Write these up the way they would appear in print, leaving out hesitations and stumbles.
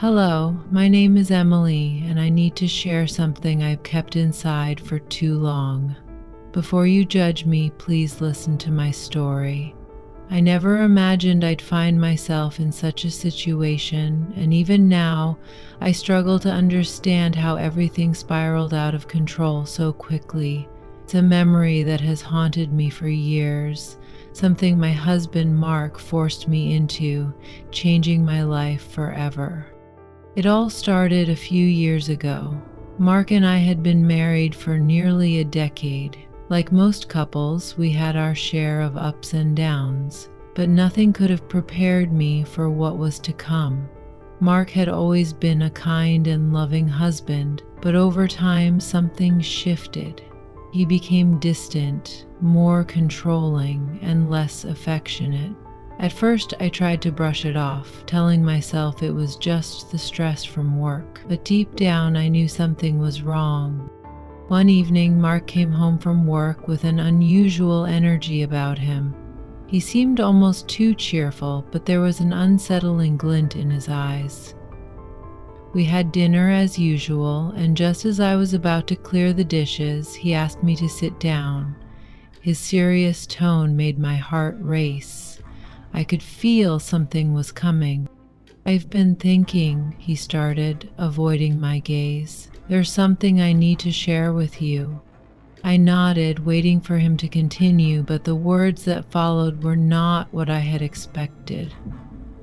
Hello, my name is Emily, and I need to share something I've kept inside for too long. Before you judge me, please listen to my story. I never imagined I'd find myself in such a situation, and even now, I struggle to understand how everything spiraled out of control so quickly. It's a memory that has haunted me for years, something my husband Mark forced me into, changing my life forever. It all started a few years ago. Mark and I had been married for nearly a decade. Like most couples, we had our share of ups and downs, but nothing could have prepared me for what was to come. Mark had always been a kind and loving husband, but over time something shifted. He became distant, more controlling, and less affectionate. At first, I tried to brush it off, telling myself it was just the stress from work, but deep down I knew something was wrong. One evening, Mark came home from work with an unusual energy about him. He seemed almost too cheerful, but there was an unsettling glint in his eyes. We had dinner as usual, and just as I was about to clear the dishes, he asked me to sit down. His serious tone made my heart race. I could feel something was coming. "I've been thinking," he started, avoiding my gaze. "There's something I need to share with you." I nodded, waiting for him to continue, but the words that followed were not what I had expected.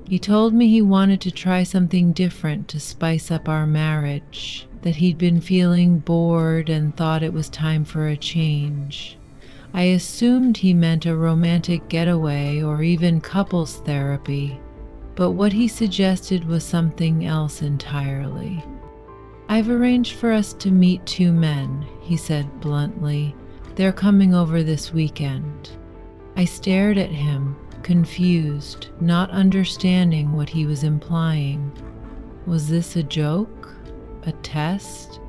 He told me he wanted to try something different to spice up our marriage, that he'd been feeling bored and thought it was time for a change. I assumed he meant a romantic getaway or even couples therapy, but what he suggested was something else entirely. "I've arranged for us to meet two men," he said bluntly. "They're coming over this weekend." I stared at him, confused, not understanding what he was implying. Was this a joke? A test?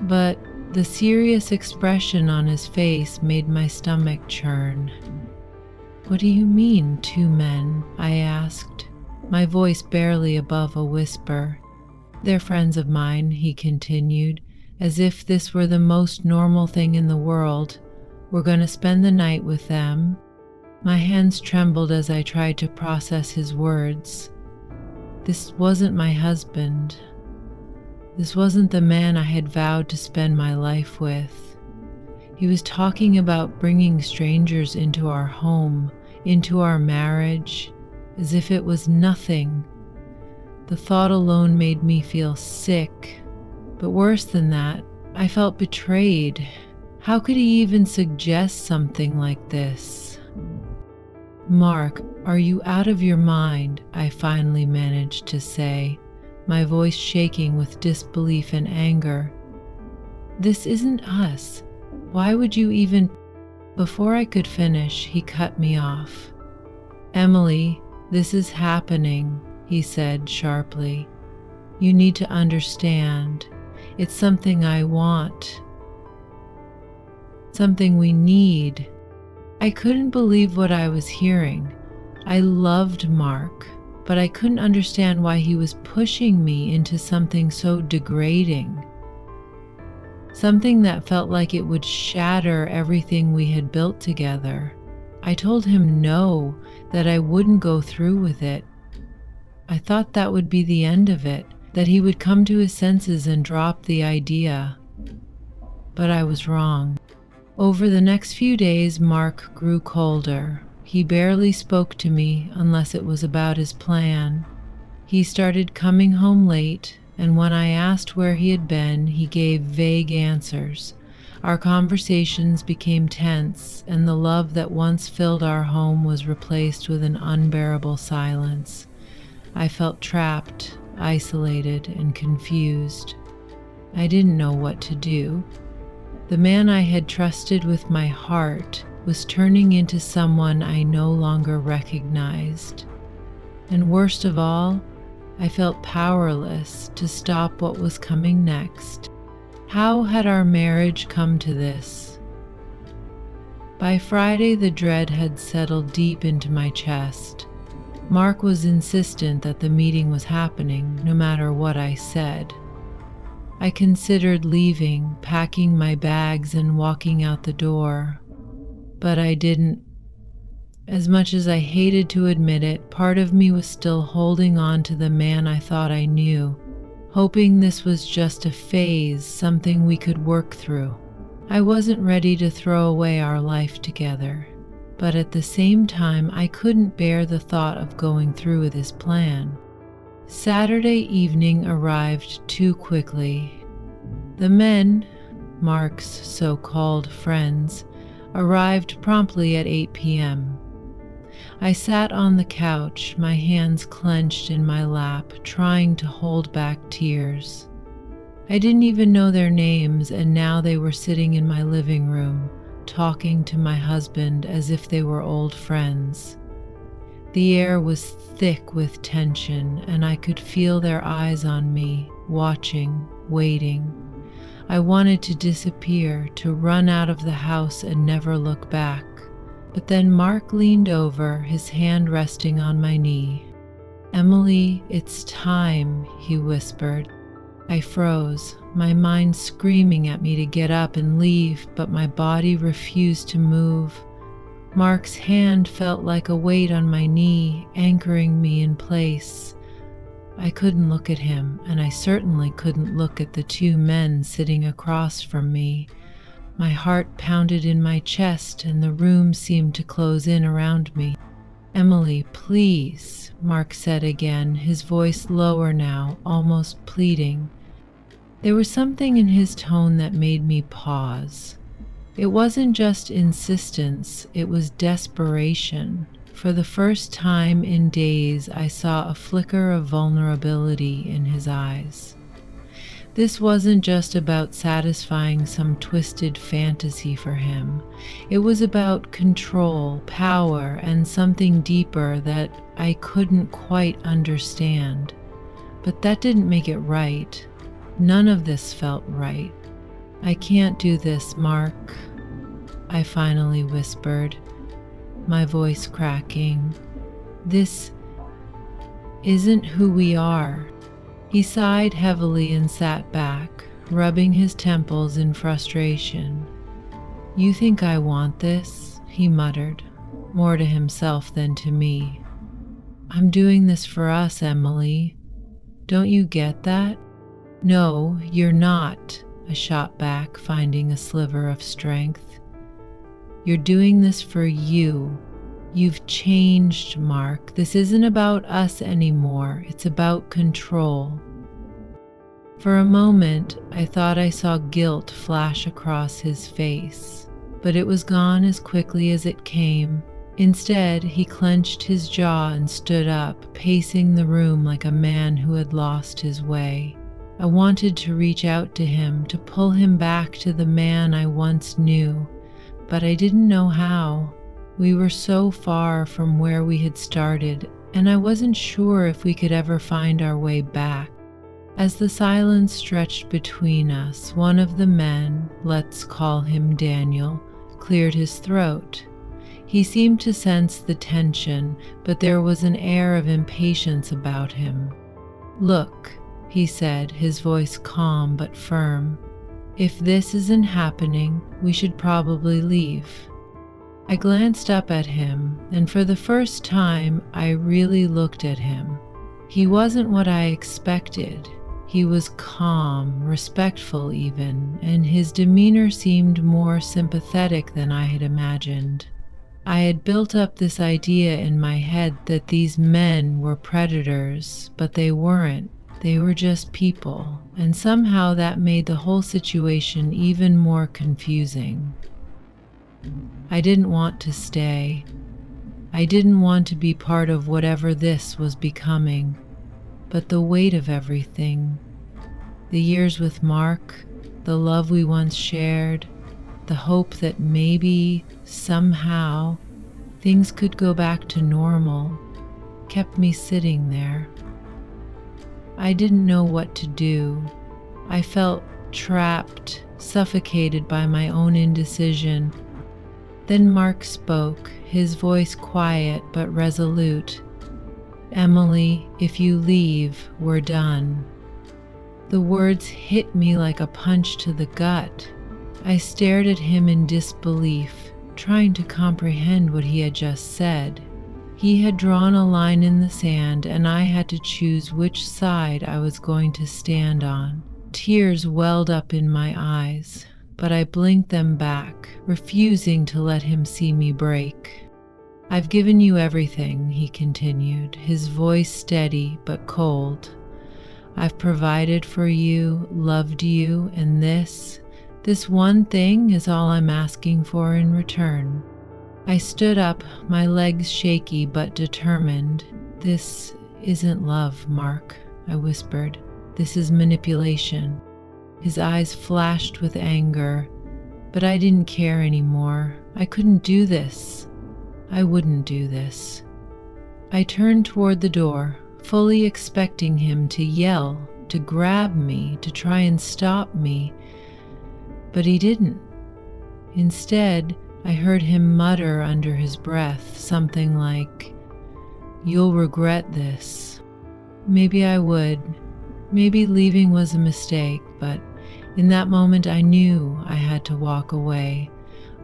But the serious expression on his face made my stomach churn. "What do you mean, two men?" I asked, my voice barely above a whisper. "They're friends of mine," he continued, as if this were the most normal thing in the world. "We're going to spend the night with them." My hands trembled as I tried to process his words. This wasn't my husband. This wasn't the man I had vowed to spend my life with. He was talking about bringing strangers into our home, into our marriage, as if it was nothing. The thought alone made me feel sick. But worse than that, I felt betrayed. How could he even suggest something like this? "Mark, are you out of your mind?" I finally managed to say, my voice shaking with disbelief and anger. "This isn't us. Why would you even—" Before I could finish, he cut me off. "Emily, this is happening," he said sharply. "You need to understand. It's something I want. Something we need." I couldn't believe what I was hearing. I loved Mark, but I couldn't understand why he was pushing me into something so degrading. Something that felt like it would shatter everything we had built together. I told him no, that I wouldn't go through with it. I thought that would be the end of it, that he would come to his senses and drop the idea. But I was wrong. Over the next few days, Mark grew colder. He barely spoke to me unless it was about his plan. He started coming home late, and when I asked where he had been, he gave vague answers. Our conversations became tense, and the love that once filled our home was replaced with an unbearable silence. I felt trapped, isolated, and confused. I didn't know what to do. The man I had trusted with my heart was turning into someone I no longer recognized. And worst of all, I felt powerless to stop what was coming next. How had our marriage come to this? By Friday, the dread had settled deep into my chest. Mark was insistent that the meeting was happening, no matter what I said. I considered leaving, packing my bags, and walking out the door, but I didn't. As much as I hated to admit it, part of me was still holding on to the man I thought I knew, hoping this was just a phase, something we could work through. I wasn't ready to throw away our life together, but at the same time, I couldn't bear the thought of going through with his plan. Saturday evening arrived too quickly. The men, Mark's so-called friends, arrived promptly at 8 p.m. I sat on the couch, my hands clenched in my lap, trying to hold back tears. I didn't even know their names, and now they were sitting in my living room, talking to my husband as if they were old friends. The air was thick with tension, and I could feel their eyes on me, watching, waiting. I wanted to disappear, to run out of the house and never look back. But then Mark leaned over, his hand resting on my knee. "Emily, it's time," he whispered. I froze, my mind screaming at me to get up and leave, but my body refused to move. Mark's hand felt like a weight on my knee, anchoring me in place. I couldn't look at him, and I certainly couldn't look at the two men sitting across from me. My heart pounded in my chest, and the room seemed to close in around me. "Emily, please," Mark said again, his voice lower now, almost pleading. There was something in his tone that made me pause. It wasn't just insistence, it was desperation. For the first time in days, I saw a flicker of vulnerability in his eyes. This wasn't just about satisfying some twisted fantasy for him. It was about control, power, and something deeper that I couldn't quite understand. But that didn't make it right. None of this felt right. "I can't do this, Mark," I finally whispered, my voice cracking. "This isn't who we are." He sighed heavily and sat back, rubbing his temples in frustration. "You think I want this?" he muttered, more to himself than to me. "I'm doing this for us, Emily. Don't you get that?" "No, you're not," I shot back, finding a sliver of strength. "You're doing this for you. You've changed, Mark. This isn't about us anymore. It's about control." For a moment, I thought I saw guilt flash across his face, but it was gone as quickly as it came. Instead, he clenched his jaw and stood up, pacing the room like a man who had lost his way. I wanted to reach out to him, to pull him back to the man I once knew, but I didn't know how. We were so far from where we had started, and I wasn't sure if we could ever find our way back. As the silence stretched between us, one of the men, let's call him Daniel, cleared his throat. He seemed to sense the tension, but there was an air of impatience about him. "Look," he said, his voice calm but firm. "If this isn't happening, we should probably leave." I glanced up at him, and for the first time, I really looked at him. He wasn't what I expected. He was calm, respectful even, and his demeanor seemed more sympathetic than I had imagined. I had built up this idea in my head that these men were predators, but they weren't. They were just people, and somehow that made the whole situation even more confusing. I didn't want to stay. I didn't want to be part of whatever this was becoming. But the weight of everything, the years with Mark, the love we once shared, the hope that maybe, somehow, things could go back to normal, kept me sitting there. I didn't know what to do. I felt trapped, suffocated by my own indecision. Then Mark spoke, his voice quiet but resolute. "Emily, if you leave, we're done." The words hit me like a punch to the gut. I stared at him in disbelief, trying to comprehend what he had just said. He had drawn a line in the sand, and I had to choose which side I was going to stand on. Tears welled up in my eyes, but I blinked them back, refusing to let him see me break. "I've given you everything," he continued, his voice steady but cold. "I've provided for you, loved you, and this one thing is all I'm asking for in return." I stood up, my legs shaky but determined. "This isn't love, Mark," I whispered. "This is manipulation." His eyes flashed with anger, but I didn't care anymore. I couldn't do this. I wouldn't do this. I turned toward the door, fully expecting him to yell, to grab me, to try and stop me, but he didn't. Instead, I heard him mutter under his breath something like, "You'll regret this." Maybe I would. Maybe leaving was a mistake, but in that moment I knew I had to walk away.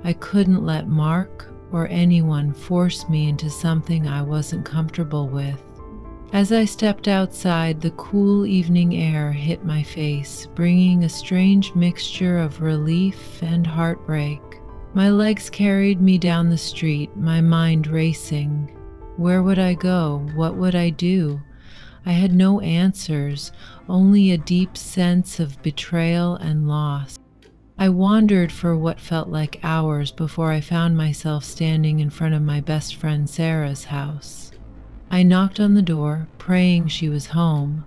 I couldn't let Mark or anyone force me into something I wasn't comfortable with. As I stepped outside, the cool evening air hit my face, bringing a strange mixture of relief and heartbreak. My legs carried me down the street, my mind racing. Where would I go? What would I do? I had no answers, only a deep sense of betrayal and loss. I wandered for what felt like hours before I found myself standing in front of my best friend Sarah's house. I knocked on the door, praying she was home.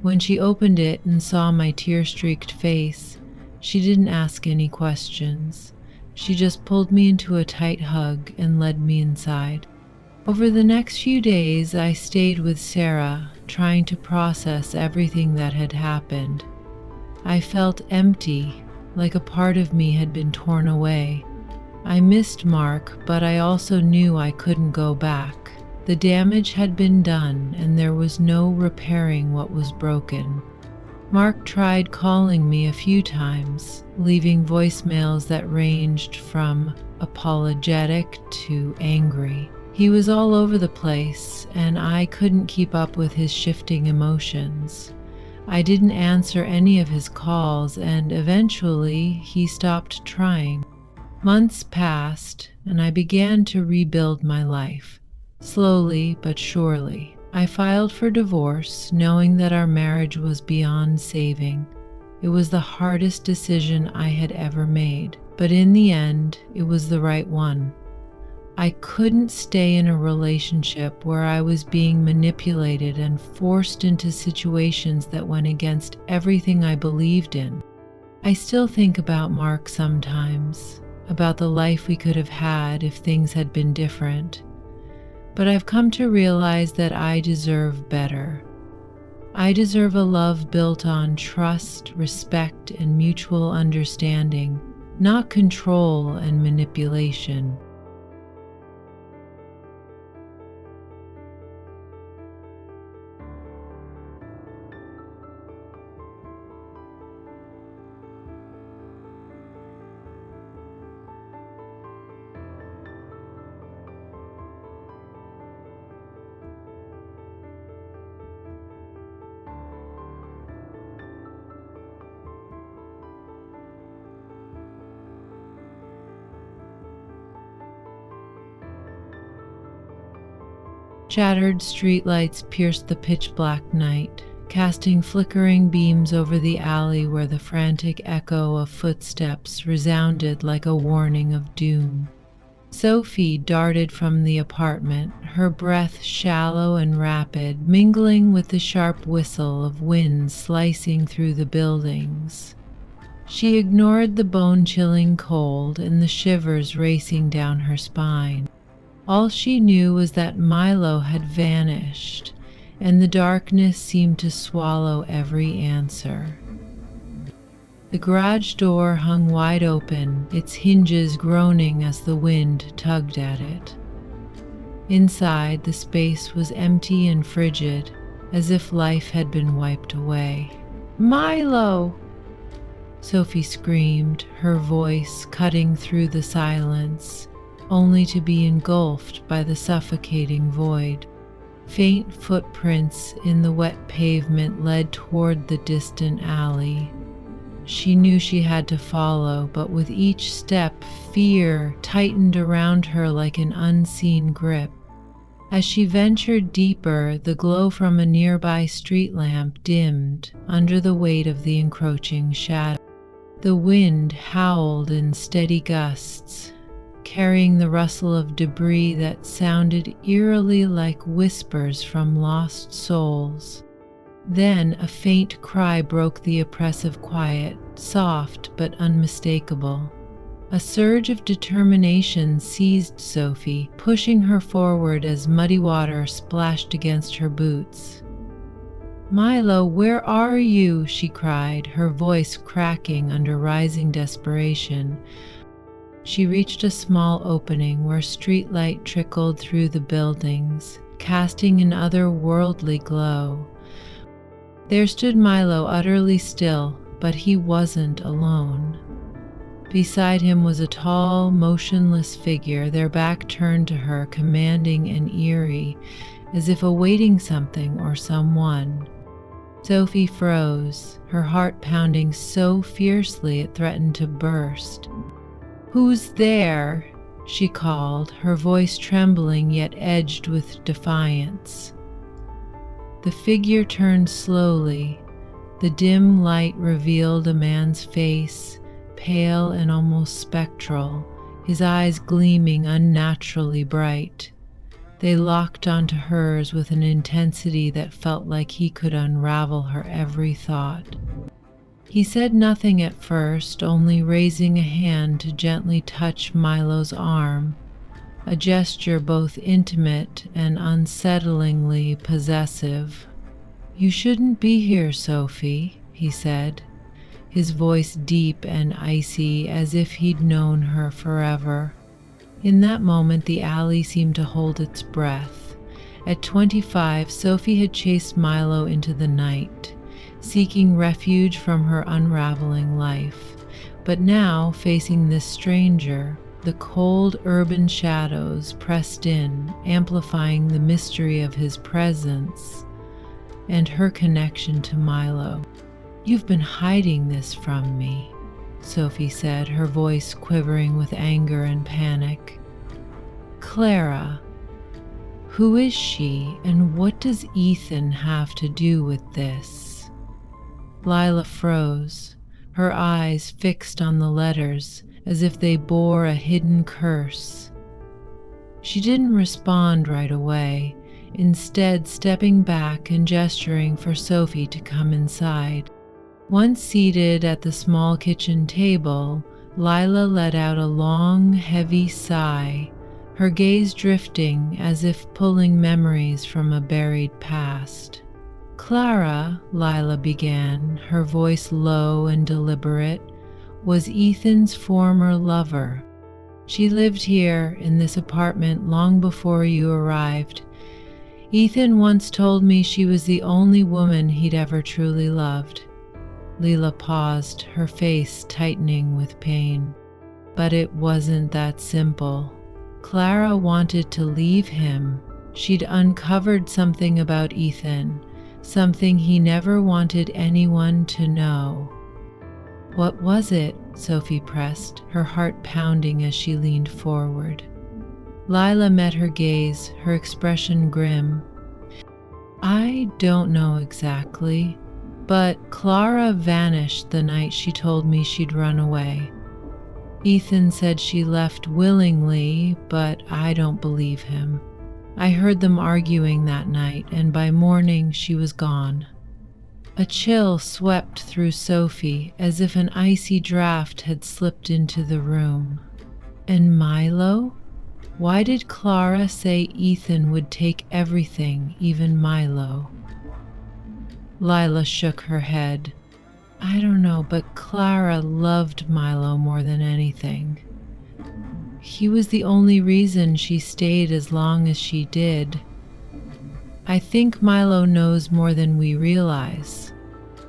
When she opened it and saw my tear-streaked face, she didn't ask any questions. She just pulled me into a tight hug and led me inside. Over the next few days, I stayed with Sarah, trying to process everything that had happened. I felt empty, like a part of me had been torn away. I missed Mark, but I also knew I couldn't go back. The damage had been done, and there was no repairing what was broken. Mark tried calling me a few times, leaving voicemails that ranged from apologetic to angry. He was all over the place, and I couldn't keep up with his shifting emotions. I didn't answer any of his calls, and eventually he stopped trying. Months passed, and I began to rebuild my life. Slowly but surely. I filed for divorce, knowing that our marriage was beyond saving. It was the hardest decision I had ever made, but in the end, it was the right one. I couldn't stay in a relationship where I was being manipulated and forced into situations that went against everything I believed in. I still think about Mark sometimes, about the life we could have had if things had been different. But I've come to realize that I deserve better. I deserve a love built on trust, respect, and mutual understanding, not control and manipulation. Shattered streetlights pierced the pitch-black night, casting flickering beams over the alley where the frantic echo of footsteps resounded like a warning of doom. Sophie darted from the apartment, her breath shallow and rapid, mingling with the sharp whistle of wind slicing through the buildings. She ignored the bone-chilling cold and the shivers racing down her spine. All she knew was that Milo had vanished, and the darkness seemed to swallow every answer. The garage door hung wide open, its hinges groaning as the wind tugged at it. Inside, the space was empty and frigid, as if life had been wiped away. "Milo!" Sophie screamed, her voice cutting through the silence, only to be engulfed by the suffocating void. Faint footprints in the wet pavement led toward the distant alley. She knew she had to follow, but with each step, fear tightened around her like an unseen grip. As she ventured deeper, the glow from a nearby street lamp dimmed under the weight of the encroaching shadow. The wind howled in steady gusts, carrying the rustle of debris that sounded eerily like whispers from lost souls. Then a faint cry broke the oppressive quiet, soft but unmistakable. A surge of determination seized Sophie, pushing her forward as muddy water splashed against her boots. "Milo, where are you?" she cried, her voice cracking under rising desperation. She reached a small opening where streetlight trickled through the buildings, casting an otherworldly glow. There stood Milo, utterly still, but he wasn't alone. Beside him was a tall, motionless figure, their back turned to her, commanding and eerie, as if awaiting something or someone. Sophie froze, her heart pounding so fiercely it threatened to burst. "Who's there?" she called, her voice trembling yet edged with defiance. The figure turned slowly. The dim light revealed a man's face, pale and almost spectral, his eyes gleaming unnaturally bright. They locked onto hers with an intensity that felt like he could unravel her every thought. He said nothing at first, only raising a hand to gently touch Milo's arm, a gesture both intimate and unsettlingly possessive. "You shouldn't be here, Sophie," he said, his voice deep and icy as if he'd known her forever. In that moment, the alley seemed to hold its breath. At 25, Sophie had chased Milo into the night, seeking refuge from her unraveling life. But now, facing this stranger, the cold urban shadows pressed in, amplifying the mystery of his presence and her connection to Milo. "You've been hiding this from me," Sophie said, her voice quivering with anger and panic. "Clara, who is she, and what does Ethan have to do with this?" Lila froze, her eyes fixed on the letters as if they bore a hidden curse. She didn't respond right away, instead stepping back and gesturing for Sophie to come inside. Once seated at the small kitchen table, Lila let out a long, heavy sigh, her gaze drifting as if pulling memories from a buried past. "Clara," Lila began, her voice low and deliberate, "was Ethan's former lover. She lived here in this apartment long before you arrived. Ethan once told me she was the only woman he'd ever truly loved." Lila paused, her face tightening with pain. But it wasn't that simple. Clara wanted to leave him. She'd uncovered something about Ethan, something he never wanted anyone to know. "What was it?" Sophie pressed, her heart pounding as she leaned forward. Lila met her gaze, her expression grim. "I don't know exactly, but Clara vanished the night she told me she'd run away. Ethan said she left willingly, but I don't believe him. I heard them arguing that night, and by morning she was gone." A chill swept through Sophie, as if an icy draft had slipped into the room. "And Milo? Why did Clara say Ethan would take everything, even Milo?" Lila shook her head. "I don't know, but Clara loved Milo more than anything. He was the only reason she stayed as long as she did. I think Milo knows more than we realize.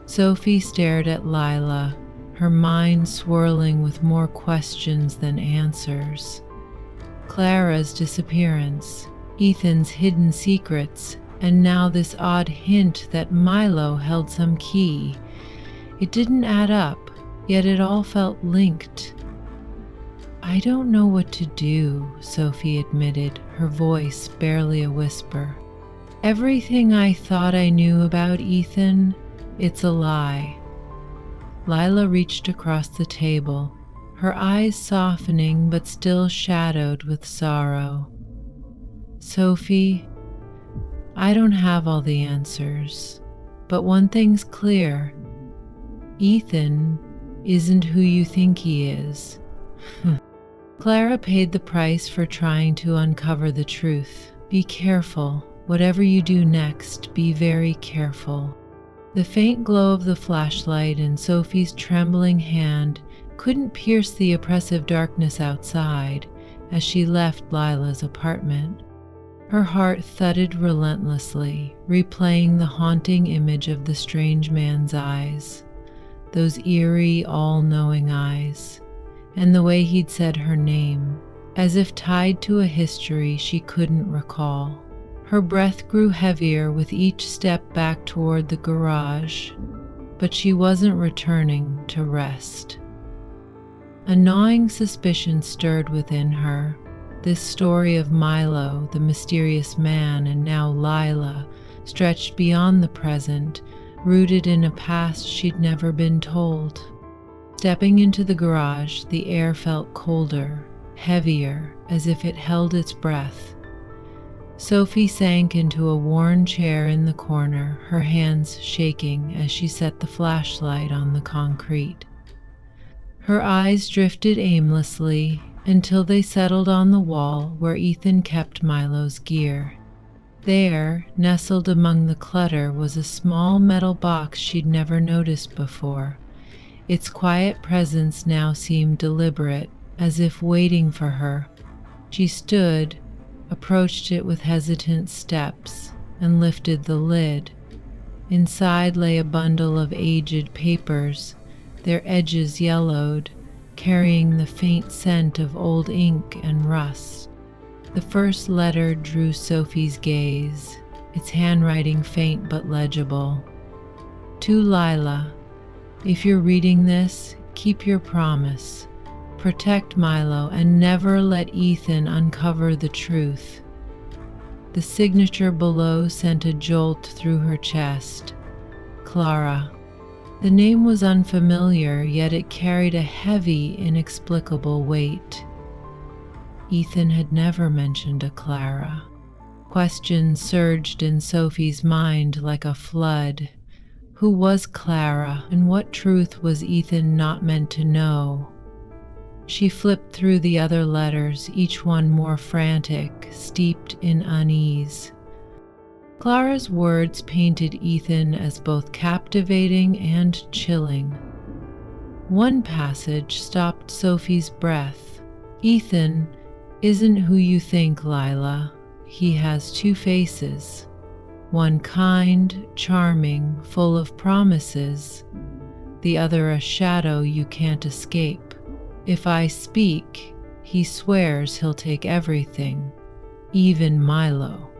Sophie stared at Lila, her mind swirling with more questions than answers. Clara's disappearance, Ethan's hidden secrets, and now this odd hint that Milo held some key. It didn't add up, yet it all felt linked. I don't know what to do, Sophie admitted, her voice barely a whisper. Everything I thought I knew about Ethan, it's a lie. Lila reached across the table, her eyes softening but still shadowed with sorrow. Sophie, I don't have all the answers, but one thing's clear. Ethan isn't who you think he is. Clara paid the price for trying to uncover the truth. Be careful. Whatever you do next, be very careful. The faint glow of the flashlight in Sophie's trembling hand couldn't pierce the oppressive darkness outside as she left Lila's apartment. Her heart thudded relentlessly, replaying the haunting image of the strange man's eyes, those eerie, all-knowing eyes, and the way he'd said her name, as if tied to a history she couldn't recall. Her breath grew heavier with each step back toward the garage, but she wasn't returning to rest. A gnawing suspicion stirred within her. This story of Milo, the mysterious man, and now Lila, stretched beyond the present, rooted in a past she'd never been told. Stepping into the garage, the air felt colder, heavier, as if it held its breath. Sophie sank into a worn chair in the corner, her hands shaking as she set the flashlight on the concrete. Her eyes drifted aimlessly until they settled on the wall where Ethan kept Milo's gear. There, nestled among the clutter, was a small metal box she'd never noticed before. Its quiet presence now seemed deliberate, as if waiting for her. She stood, approached it with hesitant steps, and lifted the lid. Inside lay a bundle of aged papers, their edges yellowed, carrying the faint scent of old ink and rust. The first letter drew Sophie's gaze, its handwriting faint but legible. To Lila, if you're reading this, keep your promise. Protect Milo and never let Ethan uncover the truth. The signature below sent a jolt through her chest. Clara. The name was unfamiliar, yet it carried a heavy, inexplicable weight. Ethan had never mentioned a Clara. Questions surged in Sophie's mind like a flood. Who was Clara, and what truth was Ethan not meant to know? She flipped through the other letters, each one more frantic, steeped in unease. Clara's words painted Ethan as both captivating and chilling. One passage stopped Sophie's breath. Ethan isn't who you think, Lila. He has two faces. One kind, charming, full of promises. The other a shadow you can't escape. If I speak, he swears he'll take everything, even Milo.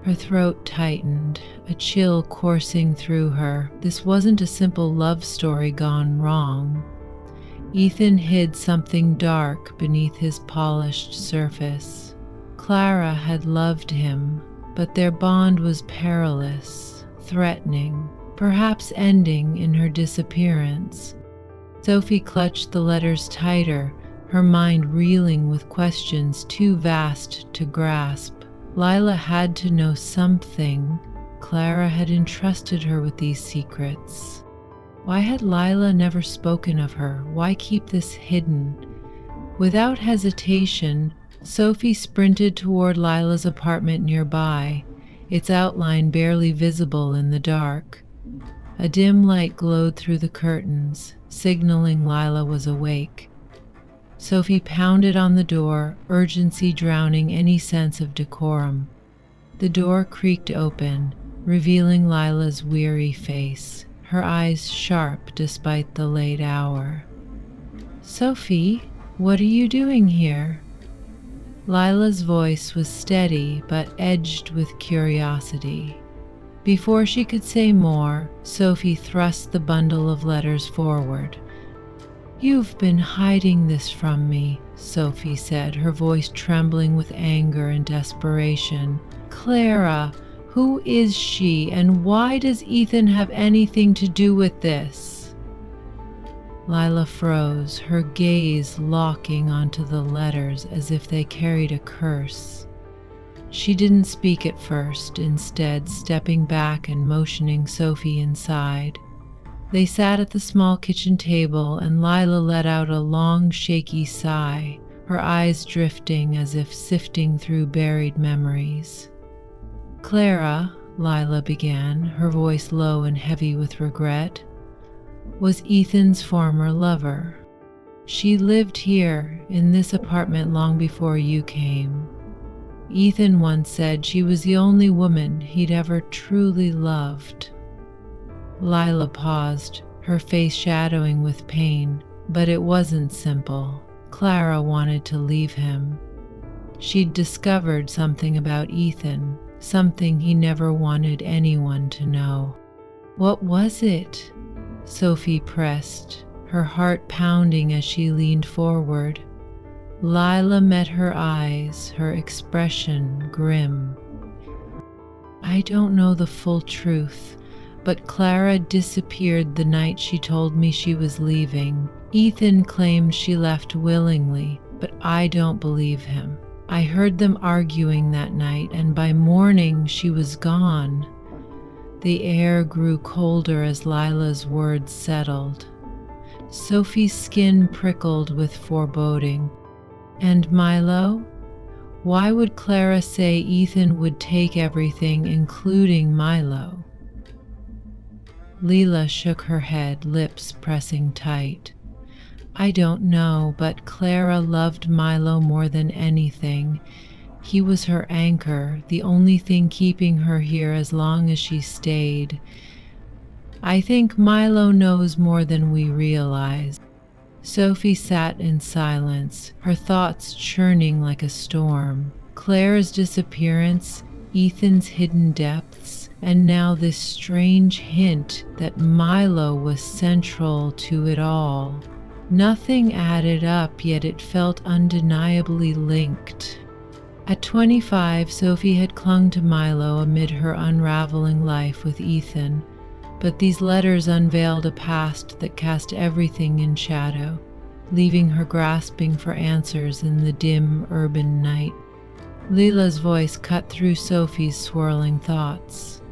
Her throat tightened, a chill coursing through her. This wasn't a simple love story gone wrong. Ethan hid something dark beneath his polished surface. Clara had loved him, but their bond was perilous, threatening, perhaps ending in her disappearance. Sophie clutched the letters tighter, her mind reeling with questions too vast to grasp. Lila had to know something. Clara had entrusted her with these secrets. Why had Lila never spoken of her? Why keep this hidden? Without hesitation, Sophie sprinted toward Lila's apartment nearby, its outline barely visible in the dark. A dim light glowed through the curtains, signaling Lila was awake. Sophie pounded on the door, urgency drowning any sense of decorum. The door creaked open, revealing Lila's weary face, her eyes sharp despite the late hour. "Sophie, what are you doing here?" Lila's voice was steady but edged with curiosity. Before she could say more, Sophie thrust the bundle of letters forward. "You've been hiding this from me," Sophie said, her voice trembling with anger and desperation. "Clara, who is she, and why does Ethan have anything to do with this?" Lila froze, her gaze locking onto the letters as if they carried a curse. She didn't speak at first, instead stepping back and motioning Sophie inside. They sat at the small kitchen table, and Lila let out a long, shaky sigh, her eyes drifting as if sifting through buried memories. "Clara," Lila began, her voice low and heavy with regret, "was Ethan's former lover. She lived here, in this apartment, long before you came. Ethan once said she was the only woman he'd ever truly loved." Lila paused, her face shadowing with pain, but it wasn't simple. Clara wanted to leave him. She'd discovered something about Ethan, something he never wanted anyone to know. "What was it?" Sophie pressed, her heart pounding as she leaned forward. Lila met her eyes, her expression grim. "I don't know the full truth, but Clara disappeared the night she told me she was leaving. Ethan claims she left willingly, but I don't believe him. I heard them arguing that night, and by morning she was gone." The air grew colder as Lila's words settled. Sophie's skin prickled with foreboding. "And Milo? Why would Clara say Ethan would take everything, including Milo?" Lila shook her head, lips pressing tight. "I don't know, but Clara loved Milo more than anything. He was her anchor, the only thing keeping her here as long as she stayed. I think Milo knows more than we realize." Sophie sat in silence, her thoughts churning like a storm. Claire's disappearance, Ethan's hidden depths, and now this strange hint that Milo was central to it all. Nothing added up, yet it felt undeniably linked. At 25, Sophie had clung to Milo amid her unraveling life with Ethan, but these letters unveiled a past that cast everything in shadow, leaving her grasping for answers in the dim urban night. Lila's voice cut through Sophie's swirling thoughts.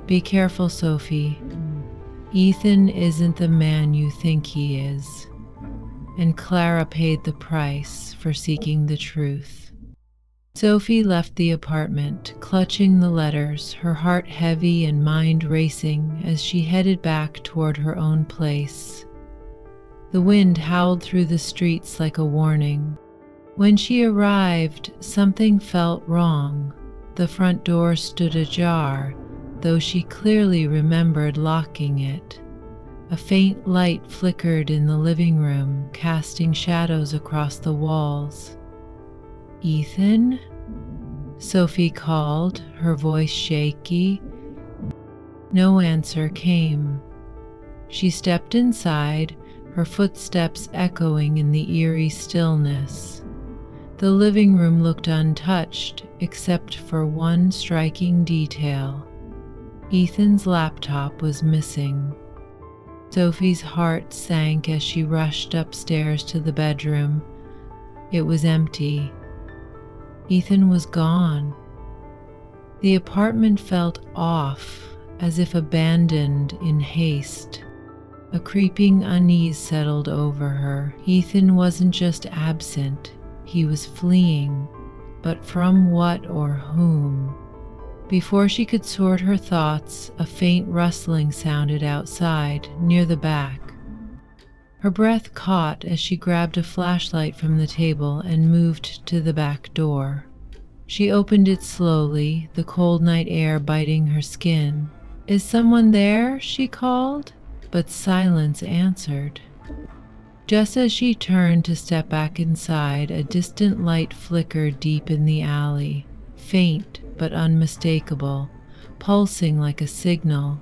"Be careful, Sophie. Ethan isn't the man you think he is, and Clara paid the price for seeking the truth." Sophie left the apartment, clutching the letters, her heart heavy and mind racing as she headed back toward her own place. The wind howled through the streets like a warning. When she arrived, something felt wrong. The front door stood ajar, though she clearly remembered locking it. A faint light flickered in the living room, casting shadows across the walls. "Ethan?" Sophie called, her voice shaky. No answer came. She stepped inside, her footsteps echoing in the eerie stillness. The living room looked untouched, except for one striking detail. Ethan's laptop was missing. Sophie's heart sank as she rushed upstairs to the bedroom. It was empty. Ethan was gone. The apartment felt off, as if abandoned in haste. A creeping unease settled over her. Ethan wasn't just absent, he was fleeing. But from what or whom? Before she could sort her thoughts, a faint rustling sounded outside, near the back. Her breath caught as she grabbed a flashlight from the table and moved to the back door. She opened it slowly, the cold night air biting her skin. "Is someone there?" she called, but silence answered. Just as she turned to step back inside, a distant light flickered deep in the alley, faint but unmistakable, pulsing like a signal.